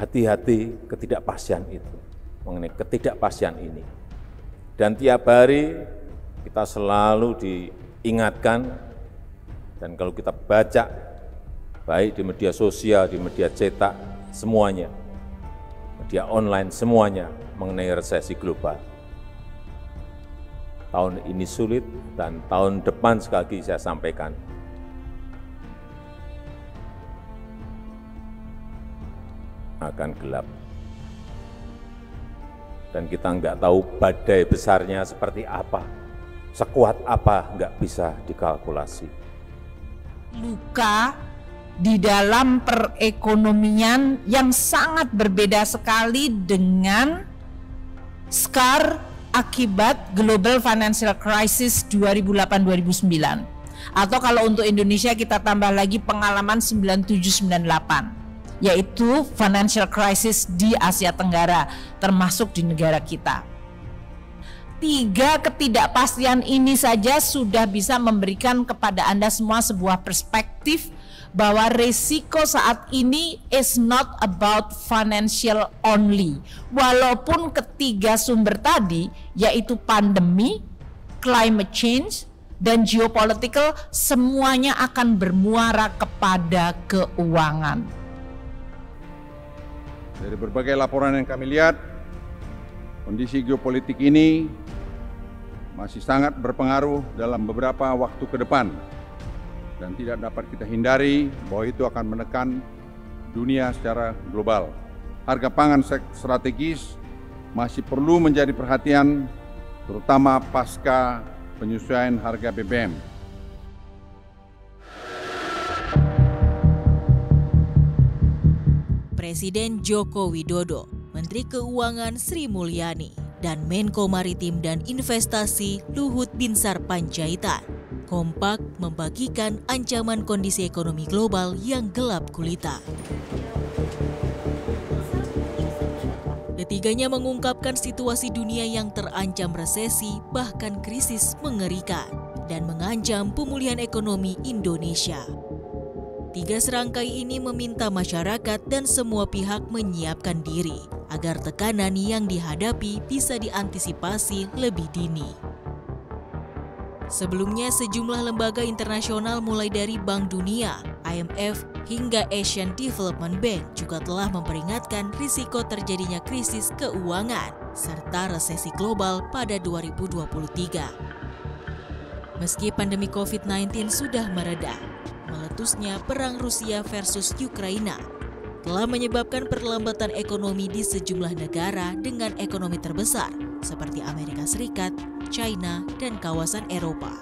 hati-hati ketidakpastian itu, mengenai ketidakpastian ini. Dan tiap hari kita selalu diingatkan, dan kalau kita baca, baik di media sosial, di media cetak, semuanya, media online, semuanya mengenai resesi global. Tahun ini sulit, dan tahun depan sekali lagi saya sampaikan, akan gelap. Dan kita nggak tahu badai besarnya seperti apa, sekuat apa, nggak bisa dikalkulasi. Luka di dalam perekonomian yang sangat berbeda sekali dengan scar akibat Global Financial Crisis 2008-2009. Atau kalau untuk Indonesia kita tambah lagi pengalaman 97-98. Yaitu financial crisis di Asia Tenggara, termasuk di negara kita. 3 ketidakpastian ini saja sudah bisa memberikan kepada Anda semua sebuah perspektif bahwa risiko saat ini is not about financial only. Walaupun ketiga sumber tadi, yaitu pandemi, climate change, dan geopolitical, semuanya akan bermuara kepada keuangan. Dari berbagai laporan yang kami lihat, kondisi geopolitik ini masih sangat berpengaruh dalam beberapa waktu ke depan, dan tidak dapat kita hindari bahwa itu akan menekan dunia secara global. Harga pangan strategis masih perlu menjadi perhatian, terutama pasca penyesuaian harga BBM. Presiden Joko Widodo, Menteri Keuangan Sri Mulyani, dan Menko Maritim dan Investasi Luhut Binsar Panjaitan kompak membagikan ancaman kondisi ekonomi global yang gelap gulita. Ketiganya mengungkapkan situasi dunia yang terancam resesi bahkan krisis mengerikan dan mengancam pemulihan ekonomi Indonesia. 3 serangkai ini meminta masyarakat dan semua pihak menyiapkan diri agar tekanan yang dihadapi bisa diantisipasi lebih dini. Sebelumnya, sejumlah lembaga internasional mulai dari Bank Dunia, IMF, hingga Asian Development Bank juga telah memperingatkan risiko terjadinya krisis keuangan serta resesi global pada 2023. Meski pandemi COVID-19 sudah mereda, meletusnya perang Rusia versus Ukraina telah menyebabkan perlambatan ekonomi di sejumlah negara dengan ekonomi terbesar seperti Amerika Serikat, China, dan kawasan Eropa.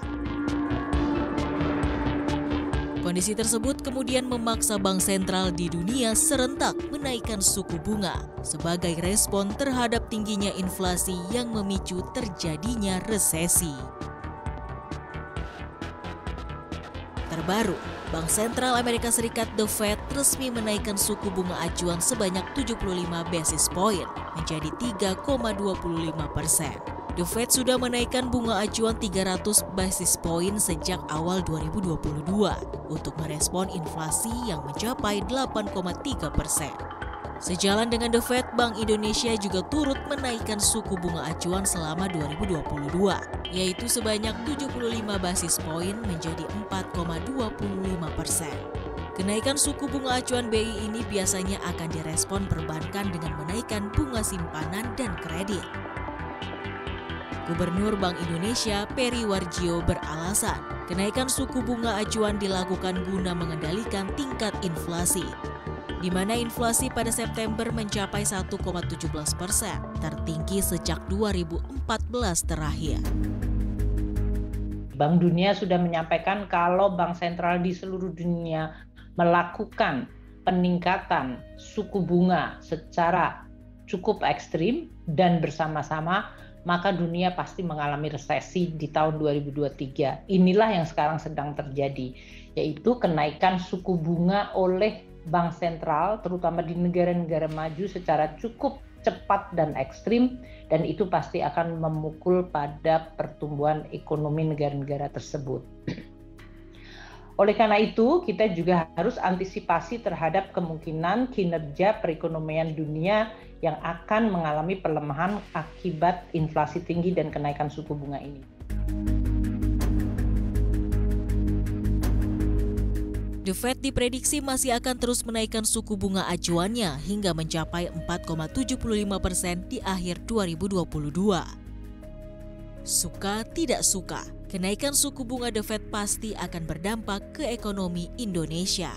Kondisi tersebut kemudian memaksa bank sentral di dunia serentak menaikkan suku bunga sebagai respon terhadap tingginya inflasi yang memicu terjadinya resesi. Terbaru, Bank Sentral Amerika Serikat The Fed resmi menaikkan suku bunga acuan sebanyak 75 basis point menjadi 3,25%. The Fed sudah menaikkan bunga acuan 300 basis point sejak awal 2022 untuk merespon inflasi yang mencapai 8,3%. Sejalan dengan The Fed, Bank Indonesia juga turut menaikkan suku bunga acuan selama 2022, yaitu sebanyak 75 basis point menjadi 4,25%. Kenaikan suku bunga acuan BI ini biasanya akan direspon perbankan dengan menaikkan bunga simpanan dan kredit. Gubernur Bank Indonesia Peri Warjio beralasan, kenaikan suku bunga acuan dilakukan guna mengendalikan tingkat inflasi, di mana inflasi pada September mencapai 1,17%, tertinggi sejak 2014 terakhir. Bank Dunia sudah menyampaikan kalau bank sentral di seluruh dunia melakukan peningkatan suku bunga secara cukup ekstrim dan bersama-sama, maka dunia pasti mengalami resesi di tahun 2023. Inilah yang sekarang sedang terjadi, yaitu kenaikan suku bunga oleh bank sentral, terutama di negara-negara maju secara cukup cepat dan ekstrim, dan itu pasti akan memukul pada pertumbuhan ekonomi negara-negara tersebut. Oleh karena itu, kita juga harus antisipasi terhadap kemungkinan kinerja perekonomian dunia yang akan mengalami pelemahan akibat inflasi tinggi dan kenaikan suku bunga ini. The Fed diprediksi masih akan terus menaikkan suku bunga acuannya hingga mencapai 4,75% di akhir 2022. Suka tidak suka, kenaikan suku bunga The Fed pasti akan berdampak ke ekonomi Indonesia.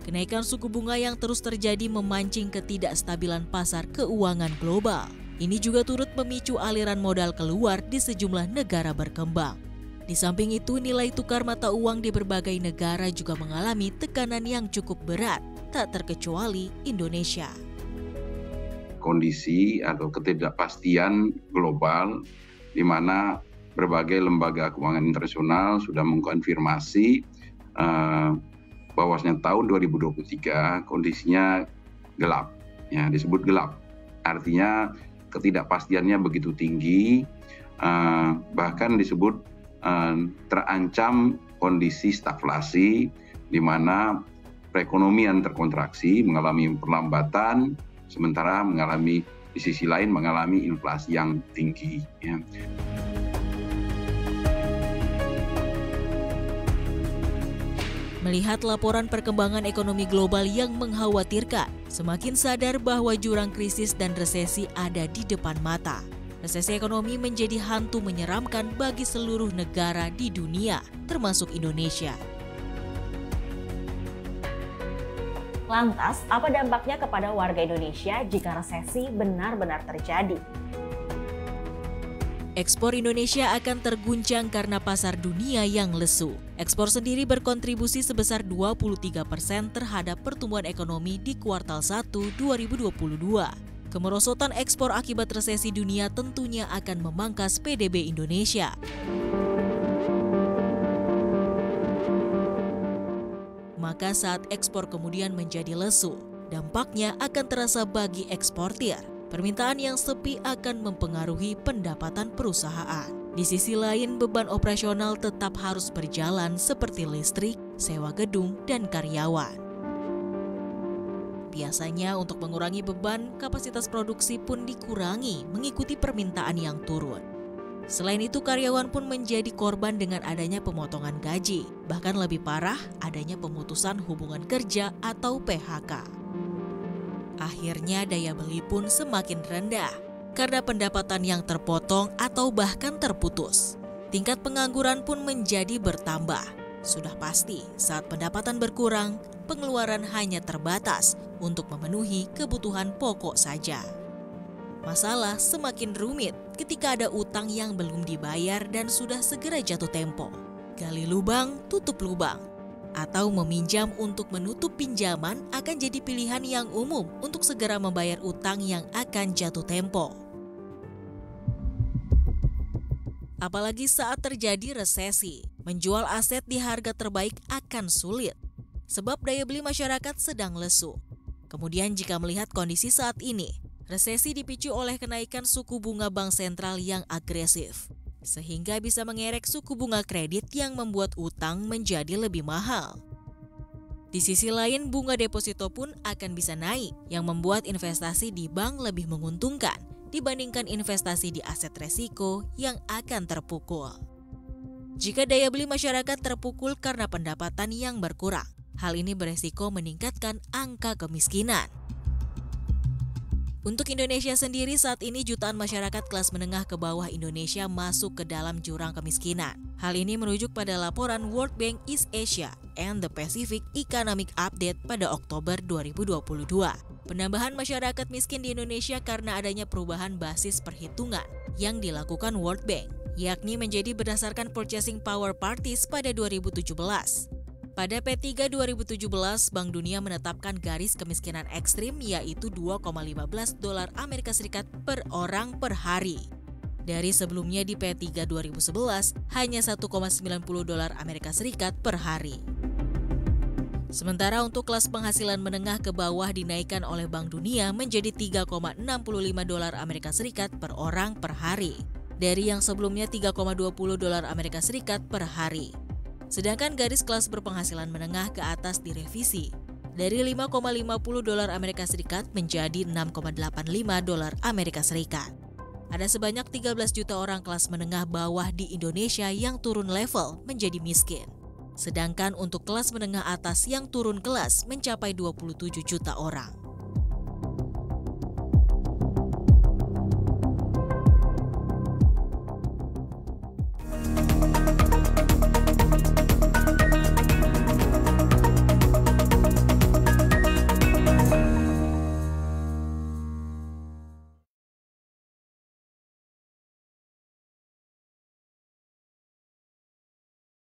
Kenaikan suku bunga yang terus terjadi memancing ketidakstabilan pasar keuangan global. Ini juga turut memicu aliran modal keluar di sejumlah negara berkembang. Di samping itu, nilai tukar mata uang di berbagai negara juga mengalami tekanan yang cukup berat, tak terkecuali Indonesia. Kondisi atau ketidakpastian global di mana berbagai lembaga keuangan internasional sudah mengkonfirmasi bahwasanya tahun 2023 kondisinya gelap, ya disebut gelap. Artinya ketidakpastiannya begitu tinggi, bahkan disebut terancam kondisi stagflasi di mana perekonomian terkontraksi, mengalami perlambatan, sementara di sisi lain mengalami inflasi yang tinggi. Ya. Melihat laporan perkembangan ekonomi global yang mengkhawatirkan, semakin sadar bahwa jurang krisis dan resesi ada di depan mata. Resesi ekonomi menjadi hantu menyeramkan bagi seluruh negara di dunia, termasuk Indonesia. Lantas, apa dampaknya kepada warga Indonesia jika resesi benar-benar terjadi? Ekspor Indonesia akan terguncang karena pasar dunia yang lesu. Ekspor sendiri berkontribusi sebesar 23% terhadap pertumbuhan ekonomi di kuartal 1 2022. Kemerosotan ekspor akibat resesi dunia tentunya akan memangkas PDB Indonesia. Maka saat ekspor kemudian menjadi lesu, dampaknya akan terasa bagi eksportir. Permintaan yang sepi akan mempengaruhi pendapatan perusahaan. Di sisi lain, beban operasional tetap harus berjalan seperti listrik, sewa gedung, dan karyawan. Biasanya untuk mengurangi beban, kapasitas produksi pun dikurangi mengikuti permintaan yang turun. Selain itu, karyawan pun menjadi korban dengan adanya pemotongan gaji. Bahkan lebih parah, adanya pemutusan hubungan kerja atau PHK. Akhirnya daya beli pun semakin rendah karena pendapatan yang terpotong atau bahkan terputus. Tingkat pengangguran pun menjadi bertambah. Sudah pasti saat pendapatan berkurang, pengeluaran hanya terbatas untuk memenuhi kebutuhan pokok saja. Masalah semakin rumit ketika ada utang yang belum dibayar dan sudah segera jatuh tempo. Gali lubang, tutup lubang. Atau meminjam untuk menutup pinjaman akan jadi pilihan yang umum untuk segera membayar utang yang akan jatuh tempo. Apalagi saat terjadi resesi, menjual aset di harga terbaik akan sulit. Sebab daya beli masyarakat sedang lesu. Kemudian jika melihat kondisi saat ini, resesi dipicu oleh kenaikan suku bunga bank sentral yang agresif, sehingga bisa mengerek suku bunga kredit yang membuat utang menjadi lebih mahal. Di sisi lain, bunga deposito pun akan bisa naik, yang membuat investasi di bank lebih menguntungkan dibandingkan investasi di aset resiko yang akan terpukul. Jika daya beli masyarakat terpukul karena pendapatan yang berkurang, hal ini beresiko meningkatkan angka kemiskinan. Untuk Indonesia sendiri saat ini jutaan masyarakat kelas menengah ke bawah Indonesia masuk ke dalam jurang kemiskinan. Hal ini merujuk pada laporan World Bank East Asia and the Pacific Economic Update pada Oktober 2022. Penambahan masyarakat miskin di Indonesia karena adanya perubahan basis perhitungan yang dilakukan World Bank, yakni menjadi berdasarkan Purchasing Power Parties pada 2017. Pada P3 2017, Bank Dunia menetapkan garis kemiskinan ekstrim yaitu $2,15 Amerika Serikat per orang per hari. Dari sebelumnya di P3 2011 hanya $1,90 Amerika Serikat per hari. Sementara untuk kelas penghasilan menengah ke bawah dinaikkan oleh Bank Dunia menjadi $3,65 Amerika Serikat per orang per hari, dari yang sebelumnya $3,20 Amerika Serikat per hari. Sedangkan garis kelas berpenghasilan menengah ke atas direvisi dari 5,50 dolar Amerika Serikat menjadi 6,85 dolar Amerika Serikat. Ada sebanyak 13 juta orang kelas menengah bawah di Indonesia yang turun level menjadi miskin. Sedangkan untuk kelas menengah atas yang turun kelas mencapai 27 juta orang.